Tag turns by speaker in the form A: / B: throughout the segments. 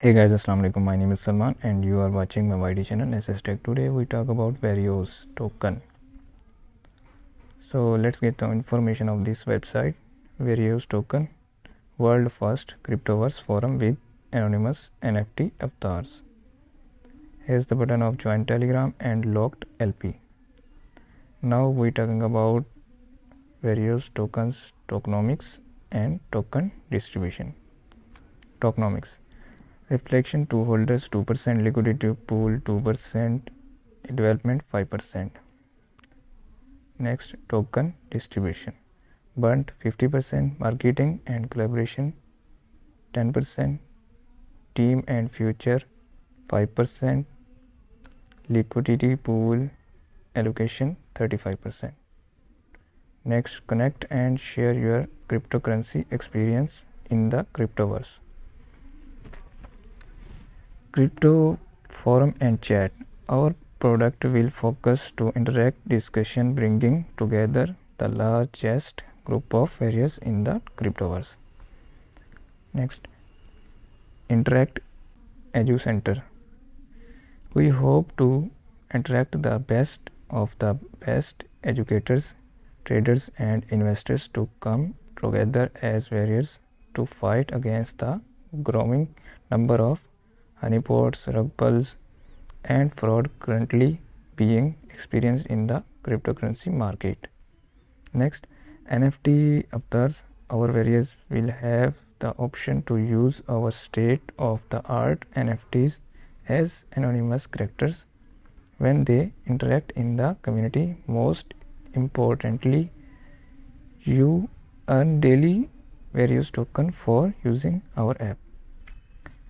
A: Hey guys, Assalamu alaikum. My name is Salman and you are watching my YT channel SS Tech. Today we talk about Verios token. So let's get the information of this website. Verios token, world first cryptoverse forum with anonymous NFT avatars. Here's the button of join Telegram and locked LP. Now we talking about Verios tokens, tokenomics and token distribution. Tokenomics. Reflection to holders 2%, liquidity pool 2%, development 5%. Next, token distribution. Burnt 50%, marketing and collaboration 10%, team and future 5%, liquidity pool allocation 35%. Next, connect and share your cryptocurrency experience in the cryptoverse. Crypto forum and chat. Our product will focus to interact discussion, bringing together the largest group of areas in the cryptoverse. Next, interact edu center. We hope to attract the best of the best educators, traders and investors to come together as warriors to fight against the growing number of honeypots, rug pulls and fraud currently being experienced in the cryptocurrency market. Next, NFT avatars. Our various will have the option to use our state of the art NFTs as anonymous characters when they interact in the community. Most importantly, you earn daily various token for using our app.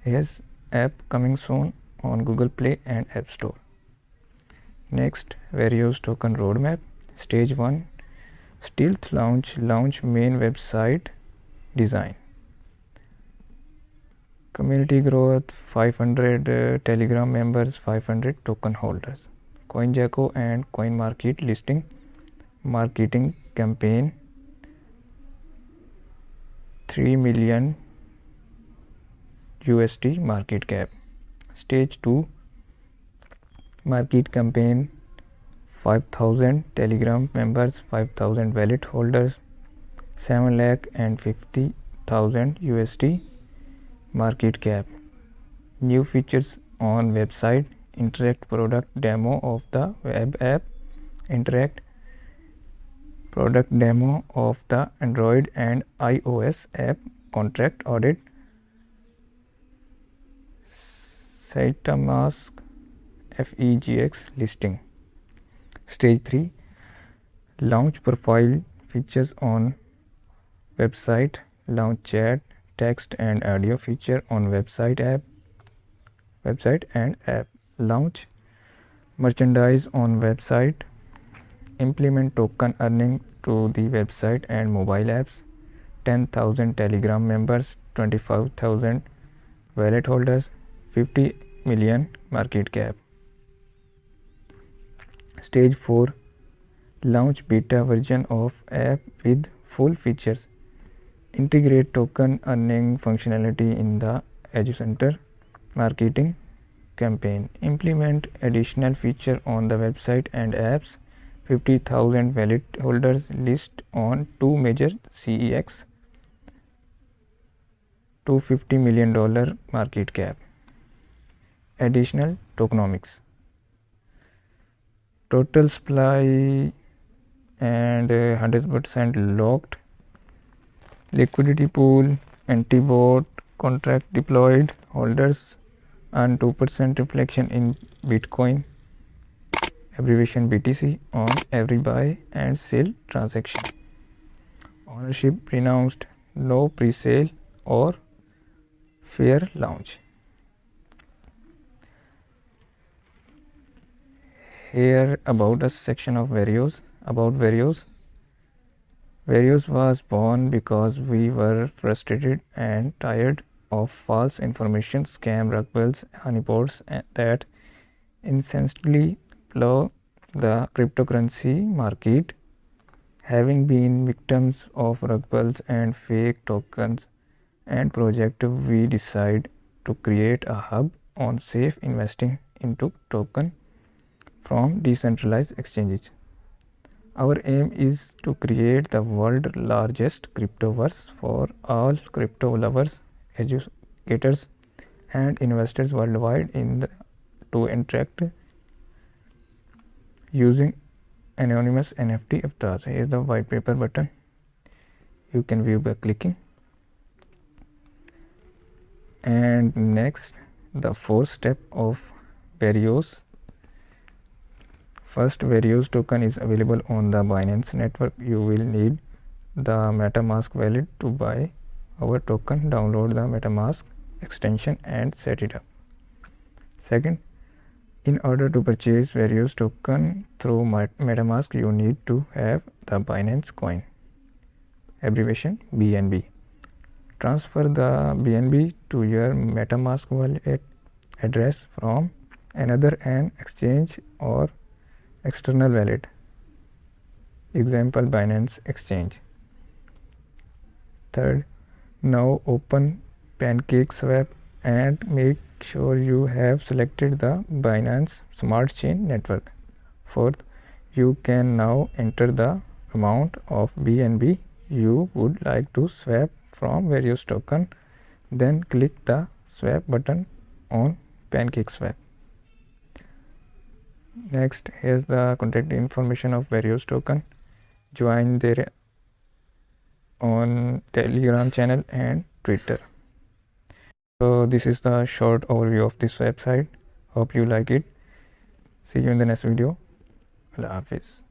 A: Here's app coming soon on Google Play and App Store. Next, Verios token roadmap. Stage 1, stealth launch main website design. Community growth 500 Telegram members, 500 token holders. CoinJacko and CoinMarket listing. Marketing campaign 3 million USD market cap. Stage 2, market campaign 5,000 Telegram members, 5,000 wallet holders, 7,50,000 USD market cap. New features on website. Interact product demo of the web app. Interact product demo of the Android and iOS app. Contract audit. Metamask FEGX listing. Stage 3, launch profile features on website. Launch chat, text and audio feature on website and app. Launch merchandise on website. Implement token earning to the website and mobile apps. 10,000 Telegram members, 25,000 wallet holders, 50 million market cap. Stage 4, launch beta version of app with full features. Integrate token earning functionality in the Edge Center marketing campaign. Implement additional feature on the website and apps. 50,000 wallet holders list on 2 major CEX. $250 million market cap. Additional tokenomics. Total supply and 100% locked. Liquidity pool, anti-bot, contract deployed, holders and 2% reflection in Bitcoin, abbreviation BTC, on every buy and sell transaction. Ownership renounced, no pre-sale or fair launch. Here about us section of Verios. About Verios. Verios was born because we were frustrated and tired of false information, scam, rug pulls, honeypots that incessantly plow the cryptocurrency market. Having been victims of rug pulls and fake tokens and project, we decided to create a hub on safe investing into token from decentralized exchanges. Our aim is to create the world's largest cryptoverse for all crypto lovers, educators, and investors worldwide to interact using anonymous NFT avatars. Here is the white paper button. You can view by clicking. And next, the fourth step of Verios. First, Verios token is available on the Binance network. You will need the MetaMask wallet to buy our token. Download the MetaMask extension and set it up. Second, in order to purchase Verios token through MetaMask, you need to have the Binance coin, abbreviation BNB. Transfer the BNB to your MetaMask wallet address from another an exchange or external wallet, example Binance exchange. Third, now open PancakeSwap and make sure you have selected the Binance Smart Chain network. Fourth, you can now enter the amount of BNB you would like to swap from Verios token. Then click the swap button on PancakeSwap. Next, here's the contact information of Verios token. Join their on Telegram channel and Twitter. So this is the short overview of this website. Hope you like it. See you in the next video. Allah Hafiz.